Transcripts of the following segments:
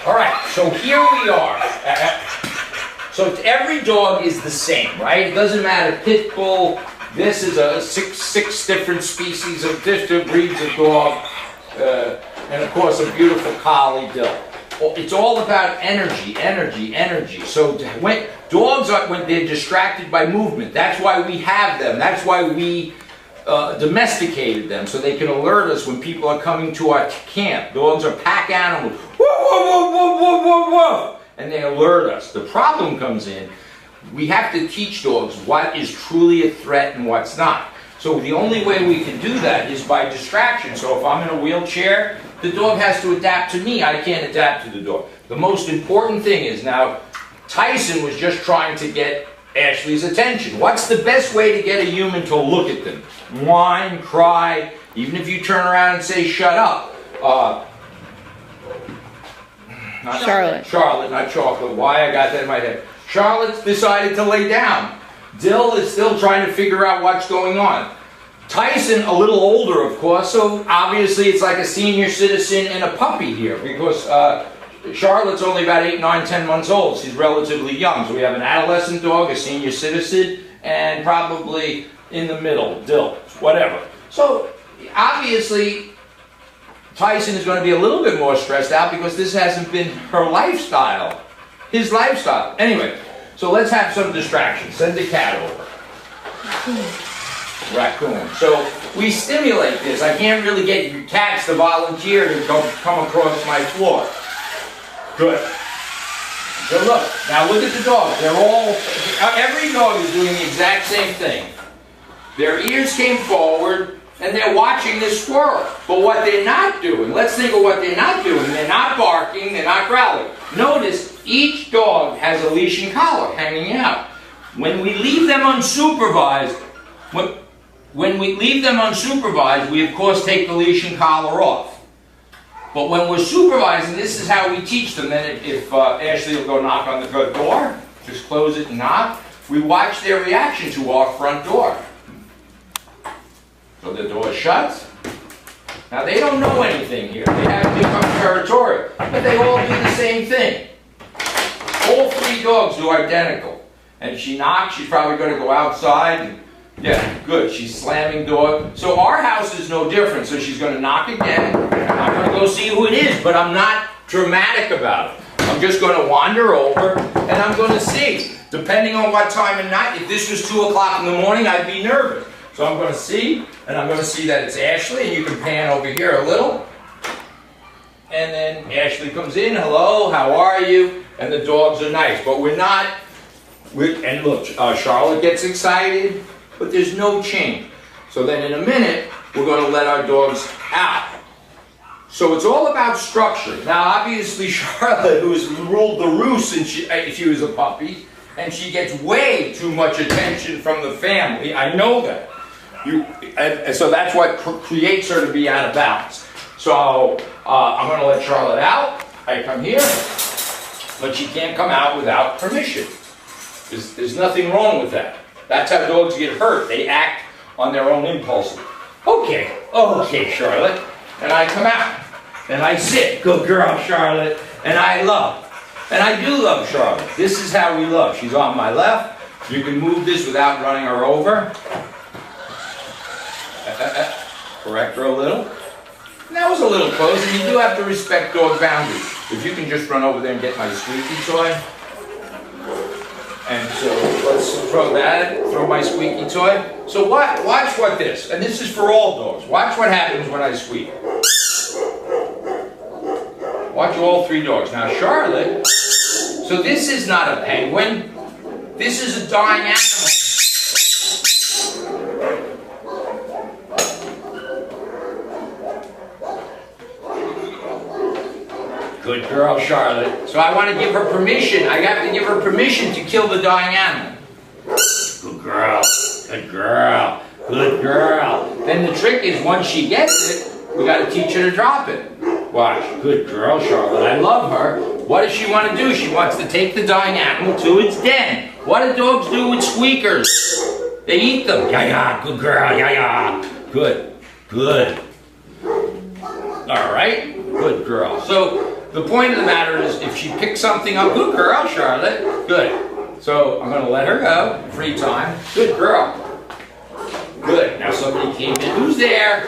All right, so here we are. So every dog is the same, right? It doesn't matter, pit bull, this is a six different species of different breeds of dog, and of course a beautiful collie, Dill. It's all about energy, energy, energy. So when dogs are, when they're distracted by movement, that's why we have them. That's why we domesticated them, so they can alert us when people are coming to our camp. Dogs are pack animals. Woof, woof, woof, woof, woof, woof, and they alert us. The problem comes in, we have to teach dogs what is truly a threat and what's not. So the only way we can do that is by distraction. So if I'm in a wheelchair, the dog has to adapt to me. I can't adapt to the dog. The most important thing is, now, Tyson was just trying to get Ashley's attention. What's the best way to get a human to look at them? Whine, cry, even if you turn around and say, shut up. Not Charlotte. Charlotte, not Chocolate. Why I got that in my head. Charlotte's decided to lay down. Dill is still trying to figure out what's going on. Tyson, a little older, of course, so obviously it's like a senior citizen and a puppy here, because Charlotte's only about 8, 9, 10 months old. She's relatively young. So we have an adolescent dog, a senior citizen, and probably in the middle, Dill, whatever. So obviously Tyson is going to be a little bit more stressed out because this hasn't been her lifestyle, his lifestyle. Anyway, so let's have some distraction. Send the cat over. Raccoon. So we stimulate this. I can't really get your cats to volunteer to come across my floor. Good. So look, now look at the dogs. They're all, every dog is doing the exact same thing. Their ears came forward and they're watching this squirrel. But what they're not doing, let's think of what they're not doing. They're not barking, they're not growling. Notice each dog has a leash and collar hanging out. When we leave them unsupervised, we of course take the leash and collar off. But when we're supervising, this is how we teach them. Then if Ashley will go knock on the door, just close it and knock, we watch their reaction to our front door. So the door shuts. Now they don't know anything here. They haven't become territorial. But they all do the same thing. All three dogs do identical. And if she knocks, she's probably going to go outside. And, yeah, good. She's slamming door. So our house is no different. So she's going to knock again. I'm going to go see who it is. But I'm not dramatic about it. I'm just going to wander over and I'm going to see. Depending on what time of night. If this was 2 o'clock in the morning, I'd be nervous. So I'm going to see, and I'm going to see that it's Ashley, and you can pan over here a little. And then Ashley comes in, hello, how are you? And the dogs are nice, but we're not, and look, Charlotte gets excited, but there's no change. So then in a minute, we're going to let our dogs out. So it's all about structure. Now obviously Charlotte, who's ruled the roost since she was a puppy, and she gets way too much attention from the family, I know that. And so that's what creates her to be out of balance. So I'm going to let Charlotte out. I come here, but she can't come out without permission. There's nothing wrong with that. That's how dogs get hurt. They act on their own impulses. Okay, Charlotte. And I come out, and I sit. Good girl, Charlotte. And I love. And I do love Charlotte. This is how we love. She's on my left. You can move this without running her over. Correct her a little. And that was a little close, and you do have to respect dog boundaries. If you can just run over there and get my squeaky toy. And so let's throw my squeaky toy. So watch what this, and this is for all dogs. Watch what happens when I squeak. Watch all three dogs. Now Charlotte, so this is not a penguin. This is a dying animal. Good girl, Charlotte. So I want to give her permission. I got to give her permission to kill the dying animal. Good girl. Good girl. Good girl. Then the trick is once she gets it, we got to teach her to drop it. Watch. Good girl, Charlotte. I love her. What does she want to do? She wants to take the dying animal to its den. What do dogs do with squeakers? They eat them. Yeah, good girl. Yeah. Good. All right. Good girl. So the point of the matter is, if she picks something up, good girl, Charlotte, good. So I'm gonna let her go, free time, good girl. Good, now somebody came in, who's there?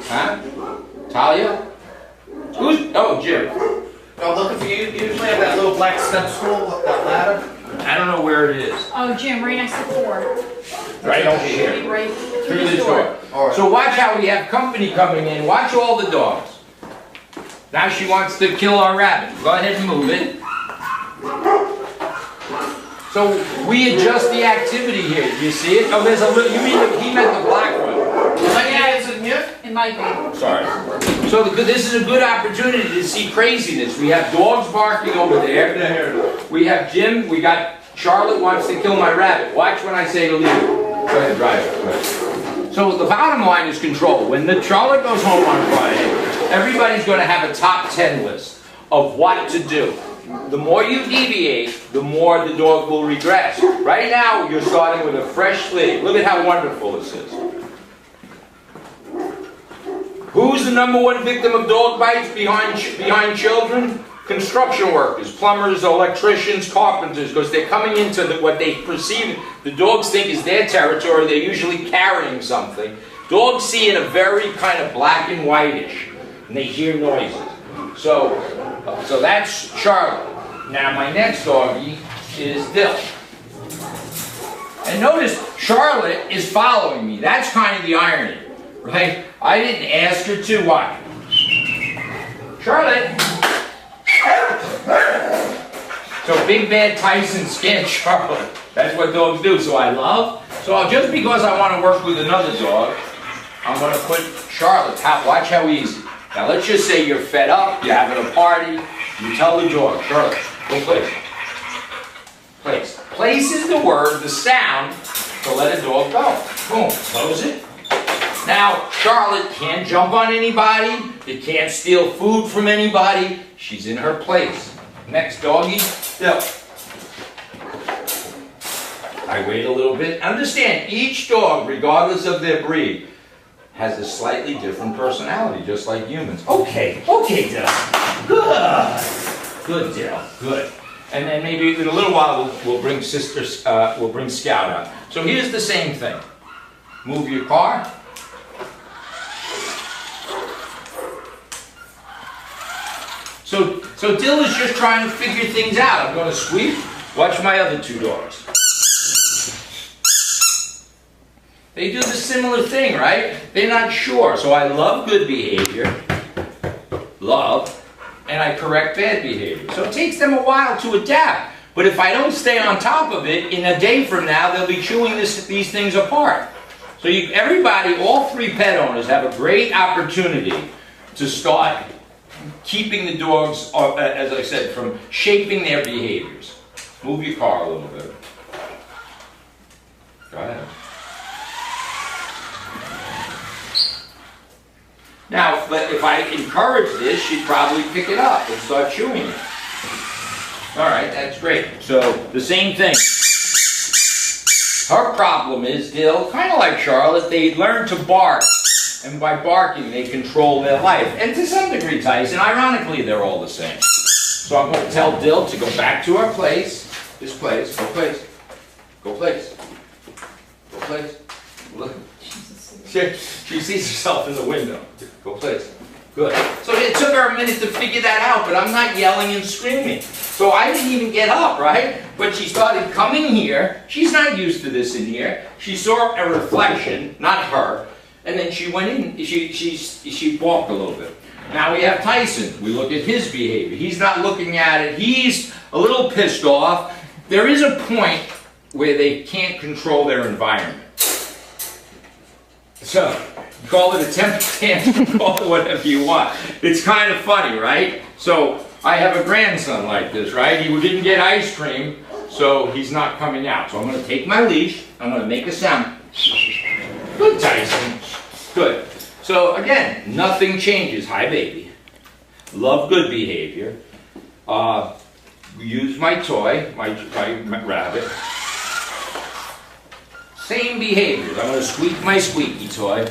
Huh? Talia? Who's, oh, Jim. I'm looking for you. You usually have that little black step stool, that ladder. I don't know where it is. Oh, Jim, right next to the door. Right over here. Right Through this door. All right. So watch how we have company coming in. Watch all the dogs. Now she wants to kill our rabbit. Go ahead and move it. So we adjust the activity here. You see it? Oh, there's a little, you mean, he meant the black one. It might be. Sorry. So this is a good opportunity to see craziness. We have dogs barking over there. We have Jim. We got Charlotte wants to kill my rabbit. Watch when I say to leave. Go ahead, drive it. Go ahead. So the bottom line is control. When the Charlotte goes home on Friday, everybody's going to have a top 10 list of what to do. The more you deviate, the more the dog will regress. Right now, you're starting with a fresh slate. Look at how wonderful this is. Who's the #1 victim of dog bites behind children? Construction workers, plumbers, electricians, carpenters, because they're coming into what they perceive, the dogs think is their territory. They're usually carrying something. Dogs see in a very kind of black and whitish, and they hear noises. So that's Charlotte. Now my next doggie is Dill. And notice Charlotte is following me. That's kind of the irony. Right? I didn't ask her to. Why? Charlotte. So Big Bad Tyson scared Charlotte. That's what dogs do. So I love. So just because I want to work with another dog, I'm going to put Charlotte. Watch how easy. Now let's just say you're fed up. You're having a party. You tell the dog, Charlotte, go place. Place. Place is the word, the sound to let a dog go. Boom. Close it. Now, Charlotte can't jump on anybody. They can't steal food from anybody. She's in her place. Next doggie, Dill. I wait a little bit. Understand, each dog, regardless of their breed, has a slightly different personality, just like humans. Okay, Dill. Good. Good, Dill. Good. And then maybe in a little while we'll bring we'll bring Scout out. So here's the same thing. Move your car. So Dill is just trying to figure things out. I'm going to sweep. Watch my other two dogs. They do the similar thing, right? They're not sure. So I love good behavior. Love. And I correct bad behavior. So it takes them a while to adapt. But if I don't stay on top of it, in a day from now, they'll be chewing these things apart. So everybody, all three pet owners, have a great opportunity to start keeping the dogs, as I said, from shaping their behaviors. Move your car a little bit. Go ahead. Now, if I encourage this, she'd probably pick it up and start chewing it. All right, that's great. So, the same thing. Her problem is, Dill, kind of like Charlotte, they learn to bark. And by barking, they control their life. And to some degree, Tyson, ironically, they're all the same. So I'm going to tell Dill to go back to her place. This place. Go place. Go place. Go place. Look. She sees herself in the window. Go place. Good. So it took her a minute to figure that out, but I'm not yelling and screaming. So I didn't even get up, right? But she started coming here. She's not used to this in here. She saw a reflection, not her. And then she went in, she balked a little bit. Now we have Tyson. We look at his behavior. He's not looking at it. He's a little pissed off. There is a point where they can't control their environment. So, call it a temper tantrum, call it whatever you want. It's kind of funny, right? So, I have a grandson like this, right? He didn't get ice cream, so he's not coming out. So I'm going to take my leash, I'm going to make a sound. Good, Tyson. Good. So again, nothing changes. Hi, baby. Love good behavior. Use my toy, my rabbit. Same behaviors. I'm going to squeak my squeaky toy.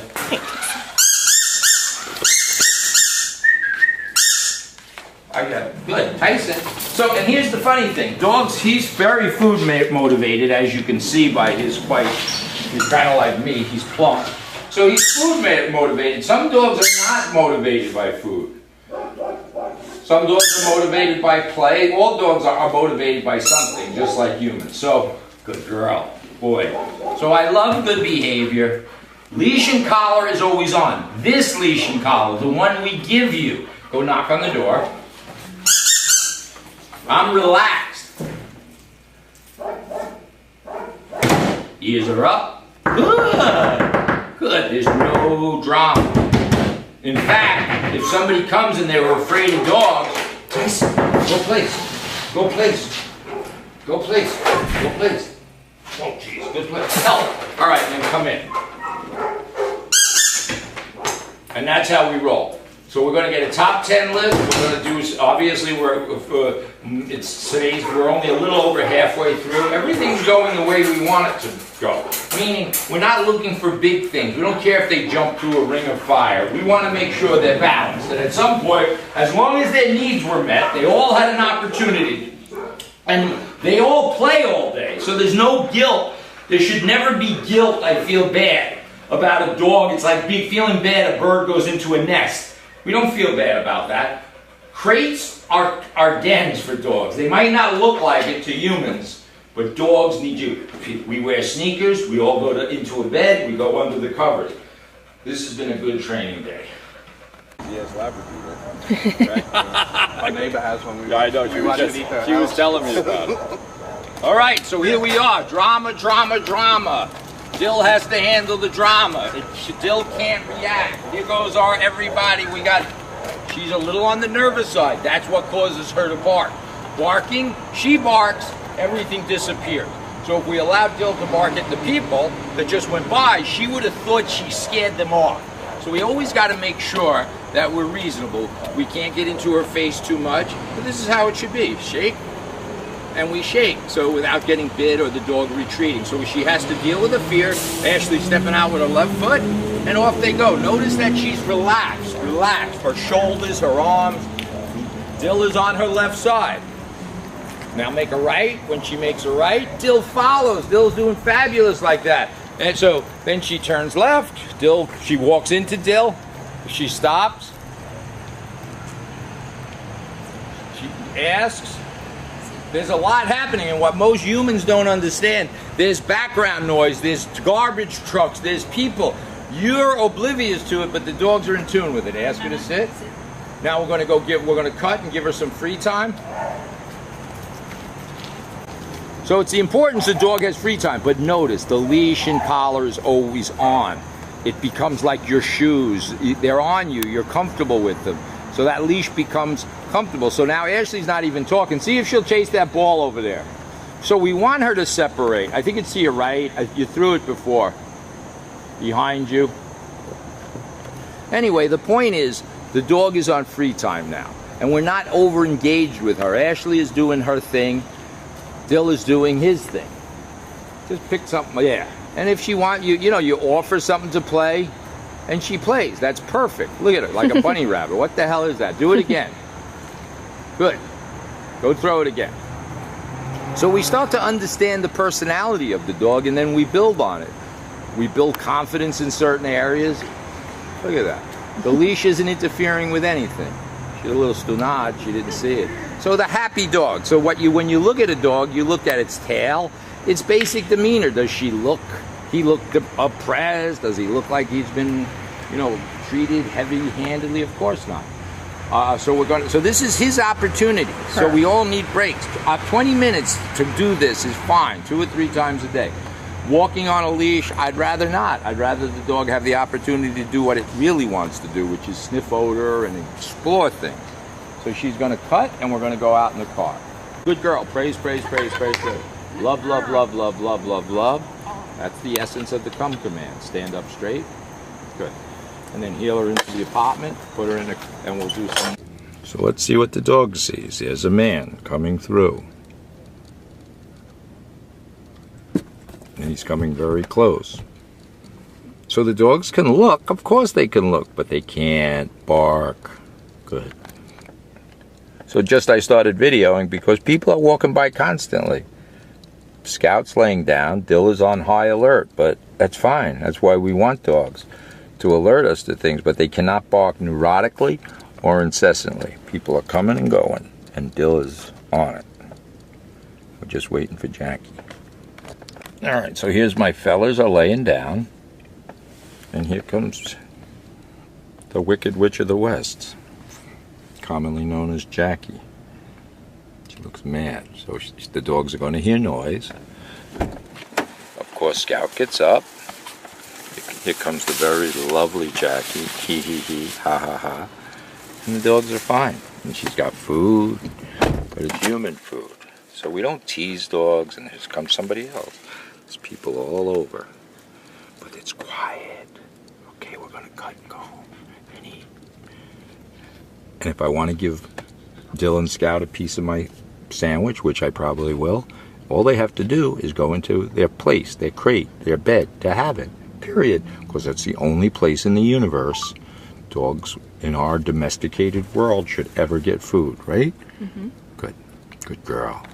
I got it. Good. Tyson. So, and here's the funny thing. Dogs, he's very food motivated, as you can see by his quite, he's kind of like me, he's plump. So he's food motivated. Some dogs are not motivated by food. Some dogs are motivated by play. All dogs are motivated by something, just like humans. So, good girl. Boy. So I love good behavior. Leash and collar is always on. This leash and collar, the one we give you. Go knock on the door. I'm relaxed. Ears are up. Good. Good. There's no drama. In fact, if somebody comes and they were afraid of dogs, Tyson, go place. Go place. Go place. Go place. Oh, jeez. Good place. Help. All right, then come in. And that's how we roll. So we're going to get a top 10 list. We're going to do, obviously, we're only a little over halfway through. Everything's going the way we want it to go. Meaning, we're not looking for big things. We don't care if they jump through a ring of fire. We want to make sure they're balanced. And at some point, as long as their needs were met, they all had an opportunity. And they all play all day. So there's no guilt. There should never be guilt, I feel bad, about a dog. It's like feeling bad a bird goes into a nest. We don't feel bad about that. Crates are dens for dogs. They might not look like it to humans, but dogs need you. We wear sneakers, we all go into a bed, we go under the covers. This has been a good training day. He has Labradoodle. Right? My neighbor has one. I know, she was telling me about it. All right, so here we are. Drama, drama, drama. Dill has to handle the drama. Dill can't react. Here goes our everybody. She's a little on the nervous side. That's what causes her to bark. Barking, she barks, everything disappears. So if we allowed Dill to bark at the people that just went by, she would have thought she scared them off. So we always got to make sure that we're reasonable. We can't get into her face too much, but this is how it should be. Shake. And we shake, so without getting bit or the dog retreating. So she has to deal with the fear. Ashley stepping out with her left foot, and off they go. Notice that she's relaxed. Her shoulders, her arms. Dill is on her left side. Now make a right. When she makes a right, Dill follows. Dill's doing fabulous like that. And so then she turns left. Dill, she walks into Dill. She stops. She asks. There's a lot happening, and what most humans don't understand, there's background noise, there's garbage trucks, there's people. You're oblivious to it, but the dogs are in tune with it. Ask her to sit. Now we're going to cut and give her some free time. So it's the importance the dog has free time, but notice the leash and collar is always on. It becomes like your shoes. They're on you, you're comfortable with them. So that leash becomes comfortable. So now Ashley's not even talking. See if she'll chase that ball over there. So we want her to separate. I think it's to your right. You threw it before. Behind you. Anyway, the point is, the dog is on free time now. And we're not over-engaged with her. Ashley is doing her thing. Dill is doing his thing. Just pick something, yeah. And if she wants, you offer something to play, and she plays. That's perfect. Look at her, like a bunny rabbit. What the hell is that? Do it again. Good. Go throw it again. So we start to understand the personality of the dog, and then we build on it. We build confidence in certain areas. Look at that. The leash isn't interfering with anything. She had a little stunad. She didn't see it. So the happy dog. So when you look at a dog, you look at its tail, its basic demeanor. Does she look? He looked oppressed. Does he look like he's been, treated heavy-handedly? Of course not. So this is his opportunity. So we all need breaks. 20 minutes to do this is fine, 2 or 3 times a day. Walking on a leash, I'd rather not. I'd rather the dog have the opportunity to do what it really wants to do, which is sniff odor and explore things. So she's going to cut, and we're going to go out in the car. Good girl. Praise, praise, praise, praise, praise. Love, love, love, love, love, love, love. That's the essence of the come command. Stand up straight. Good. And then heel her into the apartment, put her in and we'll do some. So let's see what the dog sees. There's a man coming through. And he's coming very close. So the dogs can look. Of course they can look, but they can't bark. Good. So So just I started videoing because people are walking by constantly. Scout's laying down, Dill is on high alert, but that's fine. That's why we want dogs, to alert us to things, but they cannot bark neurotically or incessantly. People are coming and going, and Dill is on it. We're just waiting for Jackie. Alright, so here's my fellas are laying down, and here comes the Wicked Witch of the West, commonly known as Jackie. She looks mad, so the dogs are going to hear noise. Of course, Scout gets up. Here comes the very lovely Jackie. Hee hee hee, ha ha ha. And the dogs are fine. And she's got food, but it's human food. So we don't tease dogs, and here comes somebody else. There's people all over. But it's quiet. Okay, we're going to cut and go and eat. And if I want to give Dill and Scout a piece of my sandwich, which I probably will, all they have to do is go into their place, their crate, their bed to have it, period. Because that's the only place in the universe dogs in our domesticated world should ever get food, right? Mm-hmm. Good girl.